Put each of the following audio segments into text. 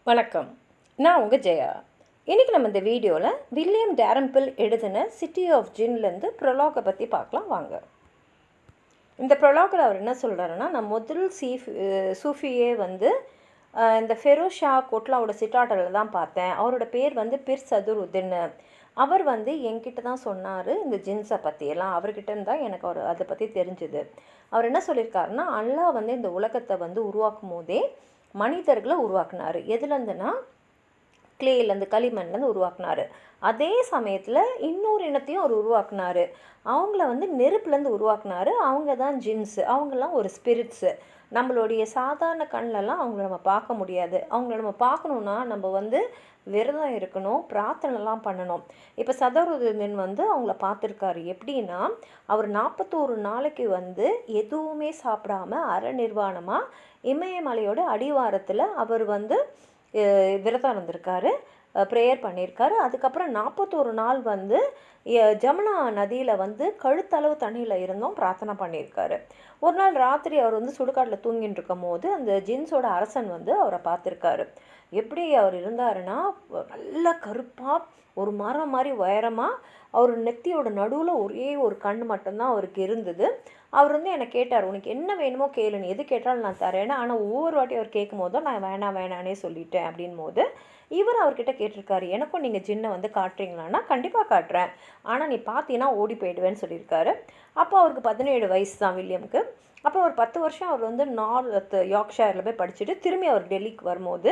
வணக்கம். நான் உங்கள் ஜெயா. இன்றைக்கி நம்ம இந்த வீடியோவில் வில்லியம் டேரம்பிள் எழுதின சிட்டி ஆஃப் ஜின்லேருந்து ப்ரொலாகை பற்றி பார்க்கலாம் வாங்க. இந்த ப்ரொலாகில் அவர் என்ன சொல்கிறாருன்னா, நான் முதல் சூஃபியே இந்த ஃபெரோஸ் ஷா கோட்லாவோட சிட்டாடலில் தான் பார்த்தேன். அவரோட பேர் பிர் சதுருதின். அவர் என்கிட்ட தான் சொன்னார் இந்த ஜின்ஸை பற்றியெல்லாம். அவர்கிட்ட இருந்தால் எனக்கு அதை பற்றி தெரிஞ்சுது. அவர் என்ன சொல்லியிருக்காருன்னா, அல்லாஹ் இந்த உலகத்தை உருவாக்கும் போதே மனிதர்களை உருவாக்குனார். எதுலேருந்துன்னா கிளேலேருந்து, களிமண்லேருந்து உருவாக்குனார். அதே சமயத்தில் இன்னொரு இனத்தையும் அவர் உருவாக்குனார். அவங்கள நெருப்புலேருந்து உருவாக்குனார். அவங்க தான் ஜின்ஸு. அவங்கெல்லாம் ஒரு ஸ்பிரிட்ஸு. நம்மளுடைய சாதாரண கண்ணிலலாம் அவங்கள நம்ம பார்க்க முடியாது. அவங்கள நம்ம பார்க்கணுன்னா நம்ம விரதம் இருக்கணும், பிரார்த்தனைலாம் பண்ணணும். இப்போ சதருதீன் அவங்கள பார்த்துருக்காரு. எப்படின்னா, அவர் 41 நாளைக்கு எதுவுமே சாப்பிடாம அறநிர்வாணமாக இமயமலையோட அடிவாரத்தில் அவர் விரதம் இருந்திருக்காரு, ப்ரேயர் பண்ணியிருக்காரு. அதுக்கப்புறம் 41 நாள் ஜமுனா நதியில் கழுத்தளவு தண்ணியில் இருந்தும் பிரார்த்தனை பண்ணியிருக்காரு. ஒரு நாள் ராத்திரி அவர் சுடுகாட்டில் தூங்கிட்டு இருக்கும் போது அந்த ஜின்ஸோட அரசன் அவரை பார்த்துருக்காரு. எப்படி அவர் இருந்தாருன்னா, நல்ல கருப்பாக ஒரு மரம் மாதிரி உயரமாக, அவர் நெத்தியோட நடுவில் ஒரே ஒரு கண் மட்டும்தான் அவருக்கு இருந்தது. அவர் என்னை கேட்டார், உனக்கு என்ன வேணுமோ கேளு, நீ எது கேட்டாலும் நான் தரேன்னு. ஆனால் ஒவ்வொரு வாட்டி அவர் கேட்கும் போதும் நான் வேணானே சொல்லிட்டேன். அப்படின் போது இவர் அவர்கிட்ட கேட்டிருக்காரு, எனக்கும் நீங்கள் ஜின்னை காட்டுறீங்களான்னா, கண்டிப்பாக காட்டுறேன், ஆனால் நீ பார்த்தீங்கன்னா ஓடி போயிடுவேன்னு சொல்லியிருக்காரு. அப்போ அவருக்கு 17 வயசு தான் வில்லியமுக்கு. அப்போ ஒரு 10 வருஷம் அவர் நார்த் யார்க்ஷயரில் போய் படிச்சுட்டு திரும்பி அவர் டெல்லிக்கு வரும்போது,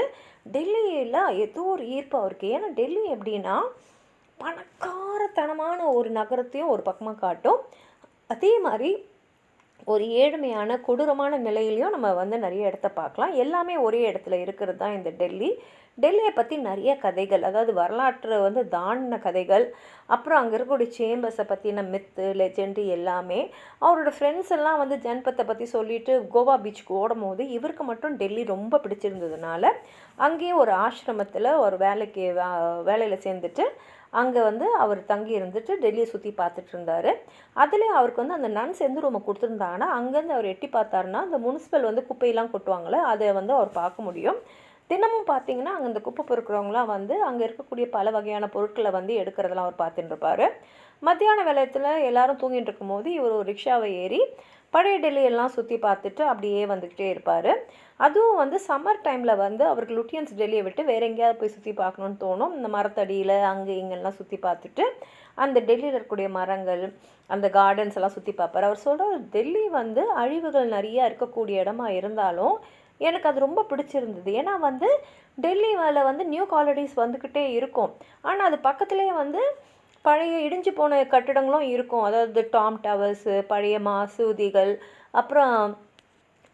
டெல்லியில் ஏதோ ஒரு ஈர்ப்பு அவருக்கு. ஏன்னா டெல்லி எப்படின்னா பணக்காரத்தனமான ஒரு நகரத்தையும் ஒரு பக்கமாக காட்டும், அதே மாதிரி ஒரு ஏழ்மையான கொடூரமான நிலையிலையும் நம்ம நிறைய இடத்த பார்க்கலாம். எல்லாமே ஒரே இடத்துல இருக்கிறது தான் இந்த டெல்லி. டெல்லியை பற்றி நிறைய கதைகள், அதாவது வரலாற்று தாண்டின கதைகள், அப்புறம் அங்கே இருக்கக்கூடிய சேம்பர்ஸை பற்றின மித்து, லெஜெண்டு எல்லாமே. அவரோட ஃப்ரெண்ட்ஸ் எல்லாம் ஜன்பத்தை பற்றி சொல்லிட்டு கோவா பீச்சுக்கு ஓடும் போது இவருக்கு மட்டும் டெல்லி ரொம்ப பிடிச்சிருந்ததுனால அங்கேயே ஒரு ஆசிரமத்தில் ஒரு வேலையில் சேர்ந்துட்டு அங்கே அவர் தங்கி இருந்துட்டு டெல்லியை சுற்றி பார்த்துட்டு இருந்தார். அதுலேயே அவருக்கு அந்த நன்ஸ் எந்த ரூமை கொடுத்துருந்தாங்கன்னா அங்கேருந்து அவர் எட்டி பார்த்தாருன்னா அந்த முனிசிபல் குப்பையெல்லாம் கொட்டுவாங்களே, அதை அவர் பார்க்க முடியும். தினமும் பார்த்தீங்கன்னா அங்கே இந்த குப்பை பொறுக்கிறவங்களாம் அங்கே இருக்கக்கூடிய பல வகையான பொருட்களை எடுக்கிறதெல்லாம் அவர் பார்த்துட்டு இருப்பார். மத்தியான வேலையத்தில் எல்லாரும் தூங்கிட்டு இருக்கும்போது இவர் ஒரு ரிக்ஷாவை ஏறி பழைய டெல்லியெல்லாம் சுற்றி பார்த்துட்டு அப்படியே வந்துக்கிட்டே இருப்பார். அதுவும் சம்மர் டைமில் அவருக்கு லுட்டியன்ஸ் டெல்லியை விட்டு வேறு எங்கேயாவது போய் சுற்றி பார்க்கணுன்னு தோணும். இந்த மரத்தடியில் அங்கே இங்கெல்லாம் சுற்றி பார்த்துட்டு அந்த டெல்லியில் இருக்கக்கூடிய மரங்கள், அந்த கார்டன்ஸ் எல்லாம் சுற்றி பார்ப்பார். அவர் சொல்கிற டெல்லி அழிவுகள் நிறையா இருக்கக்கூடிய இடமா இருந்தாலும் எனக்கு அது ரொம்ப பிடிச்சிருந்தது. ஏன்னா டெல்லியில் நியூ காலனிஸ் வந்துக்கிட்டே இருக்கும், ஆனால் அது பக்கத்துலேயே பழைய இடிஞ்சு போன கட்டிடங்களும் இருக்கும். அதாவது டாம் டவர்ஸு, பழைய மசூதிகள், அப்புறம்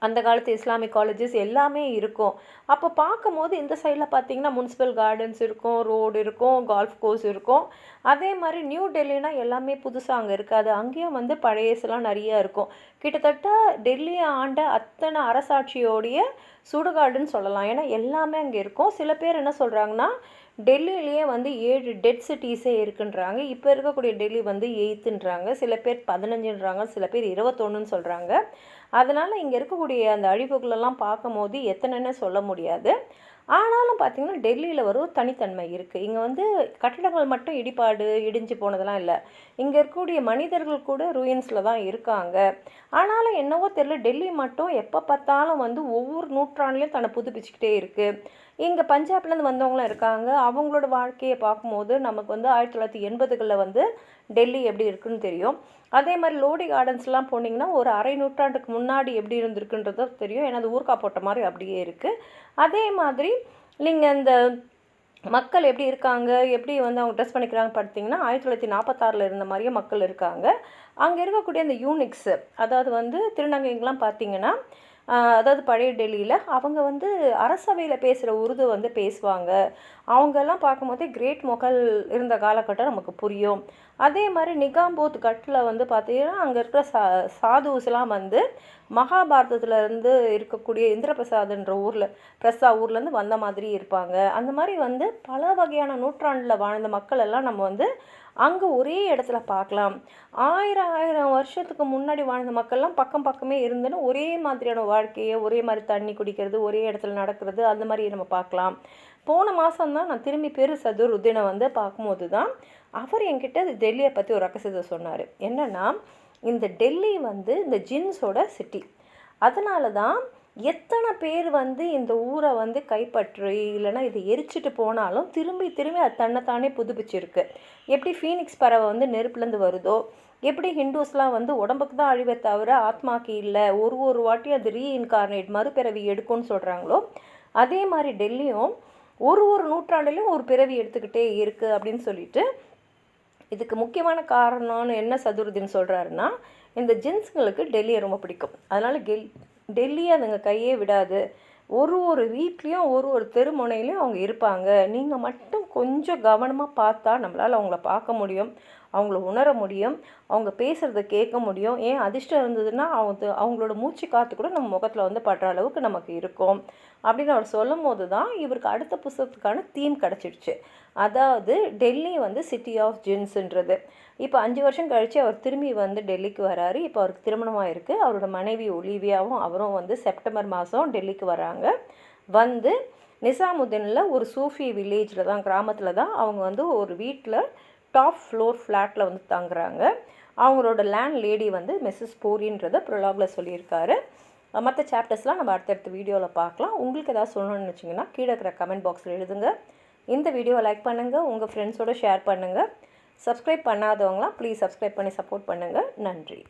அந்த காலத்து இஸ்லாமிக் காலேஜஸ் எல்லாமே இருக்கும். அப்போ பார்க்கும் போது இந்த சைடில் பார்த்திங்கன்னா முனிசிபல் கார்டன்ஸ் இருக்கும், ரோடு இருக்கும், கால்ஃப் கோர்ஸ் இருக்கும். அதே மாதிரி நியூ டெல்லினா எல்லாமே புதுசாக அங்கே இருக்காது. அங்கேயும் பழையசெல்லாம் நிறையா இருக்கும். கிட்டத்தட்ட டெல்லியை ஆண்ட அத்தனை அரசாட்சியோடைய சுடுகாடுன்னு சொல்லலாம். ஏன்னா எல்லாமே அங்கே இருக்கும். சில பேர் என்ன சொல்கிறாங்கன்னா, டெல்லியிலேயே 7 டெட் சிட்டிஸே இருக்குன்றாங்க. இப்போ இருக்கக்கூடிய டெல்லி 8ன்றாங்க, சில பேர் 15ன்றாங்க, சில பேர் 21ன்னு சொல்கிறாங்க. அதனால் இங்கே இருக்கக்கூடிய அந்த அழிவுகளெல்லாம் பார்க்கும் போது எத்தனைன்னு சொல்ல முடியாது. ஆனாலும் பார்த்திங்கன்னா டெல்லியில் ஒரு தனித்தன்மை இருக்குது. இங்கே கட்டிடங்கள் மட்டும் இடிஞ்சு போனதெல்லாம் இல்லை, இங்கே இருக்கக்கூடிய மனிதர்கள் கூட ரூயின்ஸில் தான் இருக்காங்க. ஆனாலும் என்னவோ தெரியல, டெல்லி மட்டும் எப்போ பார்த்தாலும் ஒவ்வொரு நூற்றாண்டுலேயும் தன்னை புதுப்பிச்சுக்கிட்டே இருக்குது. இங்கே பஞ்சாப்லேருந்து வந்தவங்களும் இருக்காங்க. அவங்களோட வாழ்க்கையை பார்க்கும்போது நமக்கு 1980களில் டெல்லி எப்படி இருக்குன்னு தெரியும். அதே மாதிரி லோடி கார்டன்ஸ்லாம் போனீங்கன்னா ஒரு அரை நூற்றாண்டுக்கு முன்னாடி எப்படி இருந்திருக்குன்றது தெரியும். ஏன்னா அது ஊர்க்கா போட்ட மாதிரி அப்படியே இருக்குது. அதே மாதிரி நீங்கள் இந்த மக்கள் எப்படி இருக்காங்க, எப்படி அவங்க ட்ரெஸ் பண்ணிக்கிறாங்க பார்த்தீங்கன்னா 1946 இருந்த மாதிரியே மக்கள் இருக்காங்க. அங்கே இருக்கக்கூடிய அந்த யூனிக்ஸு, அதாவது திருநங்கைங்கெலாம் பார்த்தீங்கன்னா, அதாவது பழைய டெல்லியில் அவங்க அரசவையில் பேசுகிற உருது பேசுவாங்க. அவங்கெல்லாம் பார்க்கும்போதே கிரேட் முகல் இருந்த காலகட்டம் நமக்கு புரியும். அதே மாதிரி நிகாம்போத் கட்டில் பார்த்தீங்கன்னா அங்கே இருக்கிற சாதுஸ்லாம் மகாபாரதத்துலேருந்து இருக்கக்கூடிய இந்திரபிரசாத்ன்ற ஊர்லேருந்து வந்த மாதிரி இருப்பாங்க. அந்த மாதிரி பல வகையான நூற்றாண்டில் வாழ்ந்த மக்கள் எல்லாம் நம்ம அங்கே ஒரே இடத்துல பார்க்கலாம். 1000 வருஷத்துக்கு முன்னாடி வாழ்ந்த மக்கள்லாம் பக்கம் பக்கமே இருந்துன்னு ஒரே மாதிரியான வாழ்க்கையை, ஒரே மாதிரி தண்ணி குடிக்கிறது, ஒரே இடத்துல நடக்கிறது, அந்த மாதிரி நம்ம பார்க்கலாம். போன மாதம் தான் நான் திரும்பி சதுருதீனை வந்து பார்க்கும்போது தான் அவர் என்கிட்ட டெல்லியை பற்றி ஒரு ரகசியத்தை சொன்னார். என்னென்னா, இந்த டெல்லி வந்து இந்த ஜின்ஸோட சிட்டி. அதனால தான் எத்தனை பேர் வந்து இந்த ஊரை வந்து கைப்பற்றி இல்லைன்னா இதை எரிச்சிட்டு போனாலும் திரும்பி திரும்பி அது தன்னைத்தானே புதுப்பிச்சிருக்கு. எப்படி ஃபீனிக்ஸ் பறவை வந்து நெருப்புலேருந்து வருதோ, எப்படி ஹிந்துஸ்லாம் வந்து உடம்புக்கு தான் அழிவை தவிர ஆத்மாக்கு இல்லை, ஒரு வாட்டி அது ரீஇன்கார்னேட் மறுபிறவி எடுக்கும்னு சொல்கிறாங்களோ, அதே மாதிரி டெல்லியும் ஒரு நூற்றாண்டுலேயும் ஒரு பிறவி எடுத்துக்கிட்டே இருக்குது அப்படின்னு சொல்லிட்டு, இதுக்கு முக்கியமான காரணம்னு என்ன சதுருதீன் சொல்கிறாருன்னா, இந்த ஜின்ஸுங்களுக்கு டெல்லியை ரொம்ப பிடிக்கும். அதனால் டெல்லியை அதுங்க கையே விடாது. ஒரு வீட்லேயும் ஒரு தெருமுனையிலையும் அவங்க இருப்பாங்க. நீங்கள் மட்டும் கொஞ்சம் கவனமாக பார்த்தா நம்மளால் அவங்கள பார்க்க முடியும், அவங்கள உணர முடியும், அவங்க பேசுகிறத கேட்க முடியும். ஏன் அதிர்ஷ்டம் இருந்ததுன்னா அவங்களோட மூச்சு காற்று கூட நம்ம முகத்தில் வந்து படுற அளவுக்கு நமக்கு இருக்கும் அப்படின்னு அவர் சொல்லும் போது தான் இவருக்கு அடுத்த புத்தகத்துக்கான தீம் கிடச்சிடுச்சு. அதாவது டெல்லி வந்து சிட்டி ஆஃப் ஜின்ஸுன்றது. இப்போ 5 வருஷம் கழித்து அவர் திரும்பி வந்து டெல்லிக்கு வராரு. இப்போ அவருக்கு திருமணமாக இருக்குது. அவரோட மனைவி ஒலிவியாவும் அவரும் வந்து செப்டம்பர் மாதம் டெல்லிக்கு வராங்க. வந்து நிசாமுதீனில் ஒரு சூஃபி வில்லேஜில் தான், கிராமத்தில் தான் அவங்க வந்து ஒரு வீட்டில் டாப் ஃப்ளோர் ஃப்ளாட்டில் வந்து தங்குறாங்க. அவங்களோட லேண்ட் லேடி வந்து மிஸ்ஸஸ் பூரின்றதை ப்ரொலாகில் சொல்லியிருக்காரு. மற்ற சாப்டர்ஸ்லாம் நம்ம அடுத்தடுத்த வீடியோவில் பார்க்கலாம். உங்களுக்கு ஏதாவது சொல்லணும்னு வச்சிங்கன்னா கீழே இருக்கிற கமெண்ட் பாக்ஸில் எழுதுங்க. இந்த வீடியோவை லைக் பண்ணுங்கள், உங்கள் ஃப்ரெண்ட்ஸோடு ஷேர் பண்ணுங்கள். சப்ஸ்கிரைப் பண்ணாதவங்களாம் ப்ளீஸ் சப்ஸ்கிரைப் பண்ணி சப்போர்ட் பண்ணுங்கள். நன்றி.